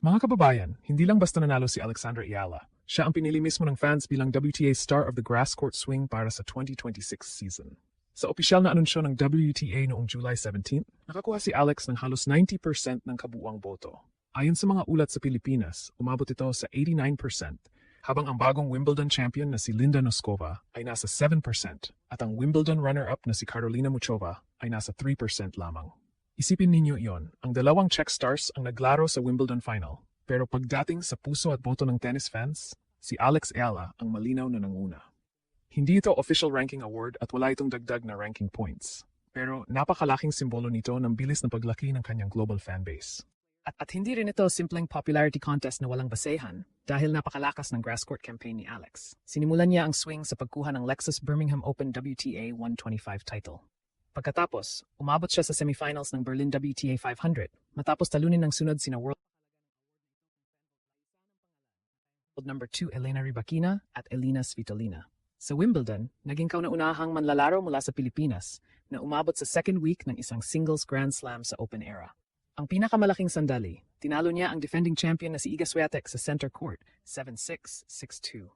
Mga kababayan, hindi lang basta nanalo si Alexandra Ayala. Siya ang pinili mismo ng fans bilang WTA Star of the Grass Court Swing para sa 2026 season. Sa opisyal na anunsyo ng WTA noong July 17, nakakuha si Alex ng halos 90% ng kabuuang boto. Ayon sa mga ulat sa Pilipinas, umabot ito sa 89%, habang ang bagong Wimbledon champion na si Linda Noskova ay nasa 7% at ang Wimbledon runner-up na si Karolina Muchova ay nasa 3% lamang. Isipin ninyo iyon, ang dalawang Czech stars ang naglaro sa Wimbledon final. Pero pagdating sa puso at boto ng tennis fans, si Alex Ayala ang malinaw na nanguna. Hindi ito official ranking award at wala itong dagdag na ranking points. Pero napakalaking simbolo nito ng bilis na paglaki ng kanyang global fanbase. At hindi rin ito simpleng popularity contest na walang basehan dahil napakalakas ng grass court campaign ni Alex. Sinimulan niya ang swing sa pagkuha ng Lexus Birmingham Open WTA 125 title. Pagkatapos, umabot siya sa semifinals ng Berlin WTA 500 matapos talunin ng sunod sina World number 2 Elena Rybakina at Elina Svitolina. Sa Wimbledon, naging kauna-unahang manlalaro mula sa Pilipinas na umabot sa second week ng isang singles Grand Slam sa Open Era. Ang pinakamalaking sandali, tinalo niya ang defending champion na si Iga Swiatek sa center court, 7-6, 6-2.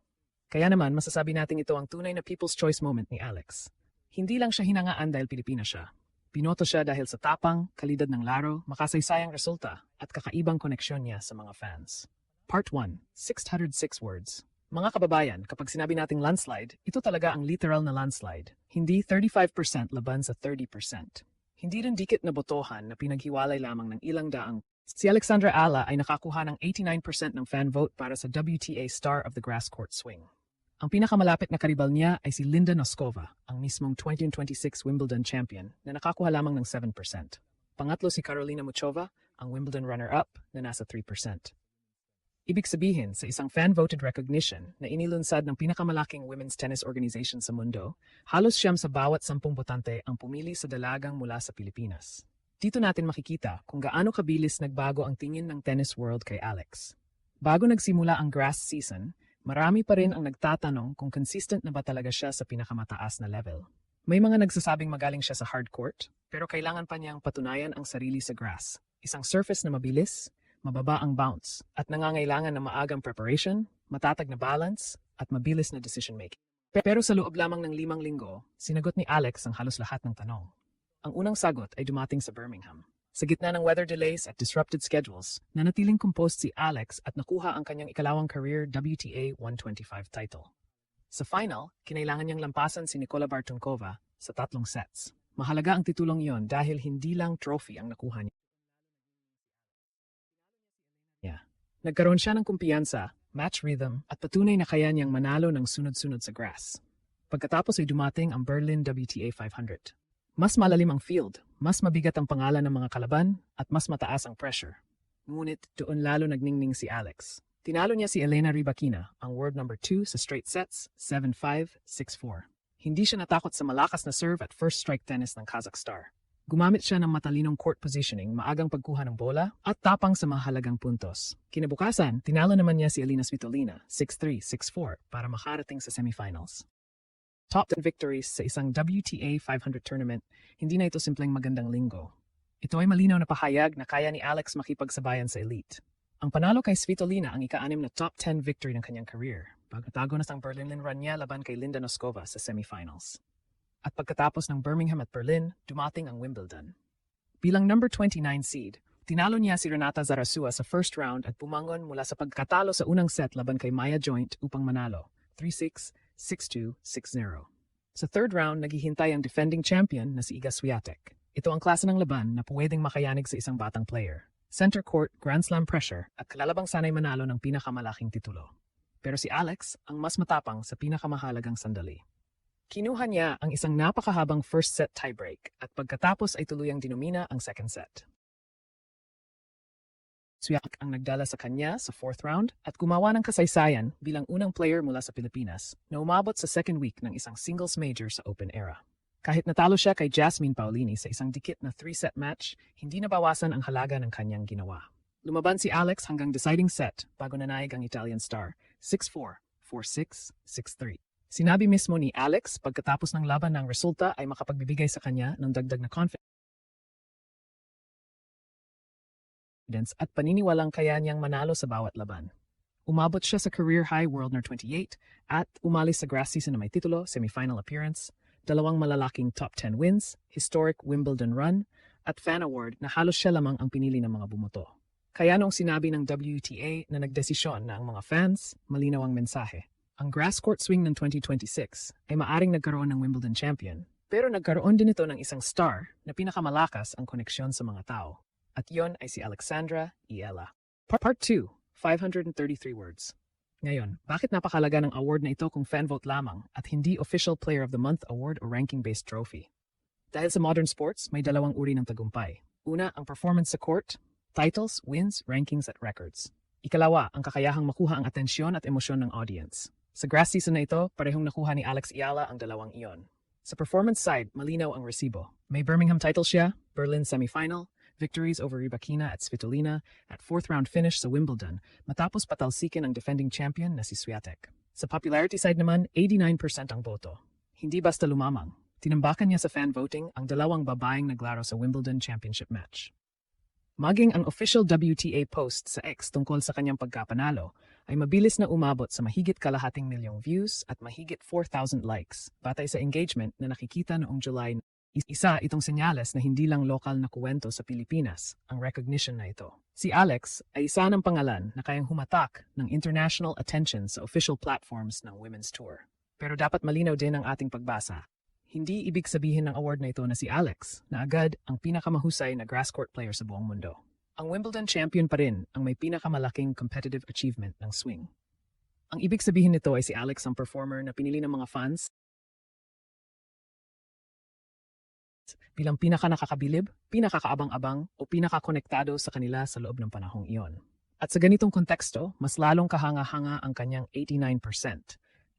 Kaya naman, masasabi natin ito ang tunay na people's choice moment ni Alex. Hindi lang siya hinangaan dahil Pilipina siya. Binoto siya dahil sa tapang, kalidad ng laro, makasaysayang resulta, at kakaibang koneksyon niya sa mga fans. Part 1, 606 words. Mga kababayan, kapag sinabi nating landslide, ito talaga ang literal na landslide. Hindi 35% laban sa 30%. Hindi rin dikit na botohan na pinaghiwalay lamang ng ilang daang. Si Alexandra Ayala ay nakakuha ng 89% ng fan vote para sa WTA Star of the Grass Court Swing. Ang pinakamalapit na karibal niya ay si Linda Noskova, ang mismong 2026 Wimbledon champion na nakakuha lamang ng 7%. Pangatlo si Karolina Muchova, ang Wimbledon runner-up na nasa 3%. Ibig sabihin, sa isang fan-voted recognition na inilunsad ng pinakamalaking women's tennis organization sa mundo, halos siyam sa bawat 10 botante ang pumili sa dalagang mula sa Pilipinas. Dito natin makikita kung gaano kabilis nagbago ang tingin ng tennis world kay Alex. Bago nagsimula ang grass season, marami pa rin ang nagtatanong kung consistent na ba talaga siya sa pinakamataas na level. May mga nagsasabing magaling siya sa hard court, pero kailangan pa niyang patunayan ang sarili sa grass. Isang surface na mabilis, mababa ang bounce, at nangangailangan ng maagang preparation, matatag na balance, at mabilis na decision-making. Pero sa loob lamang ng 5 linggo, sinagot ni Alex ang halos lahat ng tanong. Ang unang sagot ay dumating sa Birmingham. Sa gitna ng weather delays at disrupted schedules, nanatiling composed si Alex at nakuha ang kanyang ikalawang career WTA 125 title. Sa final, kinailangan niyang lampasan si Nicola Bartunkova sa 3 sets. Mahalaga ang titulong iyon dahil hindi lang trophy ang nakuha niya. Nagkaroon siya ng kumpiyansa, match rhythm, at patunay na kaya niyang manalo ng sunod-sunod sa grass. Pagkatapos ay dumating ang Berlin WTA 500. Mas malalim ang field, mas mabigat ang pangalan ng mga kalaban, at mas mataas ang pressure. Ngunit doon lalo nagningning si Alex. Tinalo niya si Elena Rybakina, ang world number 2 sa straight sets, 7-5, 6-4. Hindi siya natakot sa malakas na serve at first strike tennis ng Kazakh star. Gumamit siya ng matalinong court positioning, maagang pagkuha ng bola, at tapang sa mahalagang puntos. Kinabukasan, tinalo naman niya si Elina Svitolina, 6-3, 6-4, para makarating sa semifinals. Top 10 victories sa isang WTA 500 tournament, hindi na ito simpleng magandang linggo. Ito ay malinaw na pahayag na kaya ni Alex makipagsabayan sa elite. Ang panalo kay Svitolina ang ika-6 na top 10 victory ng kanyang career, pagkatago na ang Berlin run niya laban kay Linda Noskova sa semifinals. At pagkatapos ng Birmingham at Berlin, dumating ang Wimbledon. Bilang number 29 seed, tinalo niya si Renata Zarazua sa first round at bumangon mula sa pagkatalo sa unang set laban kay Maya Joint upang manalo, 3-6, 6-2, 6-0. Sa third round, naghihintay ang defending champion na si Iga Swiatek. Ito ang klase ng laban na pwedeng makayanig sa isang batang player. Center court, Grand Slam pressure, at kalalabang sanay manalo ng pinakamalaking titulo. Pero si Alex ang mas matapang sa pinakamahalagang sandali. Kinuha niya ang isang napakahabang first set tiebreak at pagkatapos ay tuluyang dinumina ang second set. Swiatek ang nagdala sa kanya sa fourth round at gumawa ng kasaysayan bilang unang player mula sa Pilipinas na umabot sa second week ng isang singles major sa Open Era. Kahit natalo siya kay Jasmine Paolini sa isang dikit na 3-set match, hindi nabawasan ang halaga ng kanyang ginawa. Lumaban si Alex hanggang deciding set bago nanayag ang Italian star, 6-4, 4-6, 6-3. Sinabi mismo ni Alex pagkatapos ng laban ng resulta ay makapagbibigay sa kanya ng dagdag na confidence. confidence at paniniwalang kaya niyang manalo sa bawat laban. Umabot siya sa career-high World Number 28 at umali sa grass season na may titulo, semifinal appearance, dalawang malalaking top 10 wins, historic Wimbledon run, at fan award na halos siya lamang ang pinili ng mga bumoto. Kaya noong sinabi ng WTA na nagdesisyon na ang mga fans, malinaw ang mensahe. Ang grass court swing ng 2026 ay maaring nagkaroon ng Wimbledon champion, pero nagkaroon din ito ng isang star na pinakamalakas ang koneksyon sa mga tao. At yon ay si Alexandra Iella. Part 2, 533 words. Ngayon, bakit napakalaga ng award na ito kung fan vote lamang at hindi Official Player of the Month award o ranking-based trophy? Dahil sa modern sports, may dalawang uri ng tagumpay. Una, ang performance sa court, titles, wins, rankings at records. Ikalawa, ang kakayahang makuha ang atensyon at emosyon ng audience. Sa grass season na ito, parehong nakuha ni Alex Ialla ang dalawang iyon. Sa performance side, malinaw ang resibo. May Birmingham title siya, Berlin semifinal, victories over Rybakina at Svitolina at fourth round finish sa Wimbledon matapos patalsikin ang defending champion na si Swiatek. Sa popularity side naman, 89% ang boto. Hindi basta lumamang. Tinambakan niya sa fan voting ang dalawang babaeng naglaro sa Wimbledon Championship match. Maging ang official WTA post sa X tungkol sa kanyang pagkapanalo ay mabilis na umabot sa mahigit kalahating milyong views at mahigit 4,000 likes batay sa engagement na nakikita noong July. Isa itong senyales na hindi lang lokal na kuwento sa Pilipinas ang recognition na ito. Si Alex ay isa ng pangalan na kayang humatak ng international attention sa official platforms ng Women's Tour. Pero dapat malinaw din ang ating pagbasa. Hindi ibig sabihin ng award na ito na si Alex na agad ang pinakamahusay na grass court player sa buong mundo. Ang Wimbledon champion pa rin ang may pinakamalaking competitive achievement ng swing. Ang ibig sabihin nito ay si Alex ang performer na pinili ng mga fans bilang pinaka-nakakabilib, pinakakaabang-abang o pinaka-konektado sa kanila sa loob ng panahong iyon. At sa ganitong konteksto, mas lalong kahanga-hanga ang kanyang 89%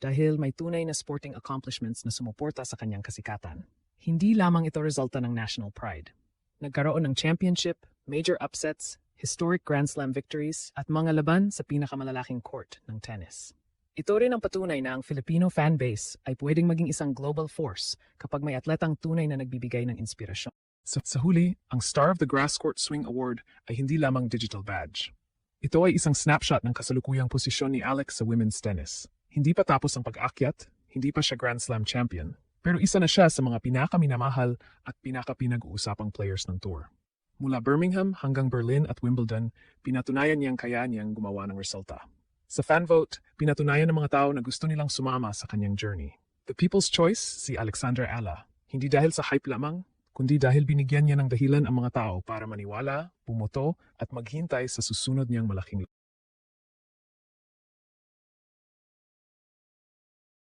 dahil may tunay na sporting accomplishments na sumuporta sa kanyang kasikatan. Hindi lamang ito resulta ng national pride. Nagkaroon ng championship, major upsets, historic Grand Slam victories at mga laban sa pinakamalalaking court ng tennis. Ito rin ang patunay na ang Filipino fanbase ay pwedeng maging isang global force kapag may atletang tunay na nagbibigay ng inspirasyon. Sa huli, ang Star of the Grass Court Swing Award ay hindi lamang digital badge. Ito ay isang snapshot ng kasalukuyang posisyon ni Alex sa women's tennis. Hindi pa tapos ang pag-akyat, hindi pa siya Grand Slam champion, pero isa na siya sa mga pinakaminamahal at pinaka-pinag-uusapang players ng tour. Mula Birmingham hanggang Berlin at Wimbledon, pinatunayan niyang kaya niyang gumawa ng resulta. Sa fan vote, pinatunayan ng mga tao na gusto nilang sumama sa kanyang journey. The people's choice, si Alexandra Iella. Hindi dahil sa hype lamang, kundi dahil binigyan niya ng dahilan ang mga tao para maniwala, bumoto at maghintay sa susunod niyang malaking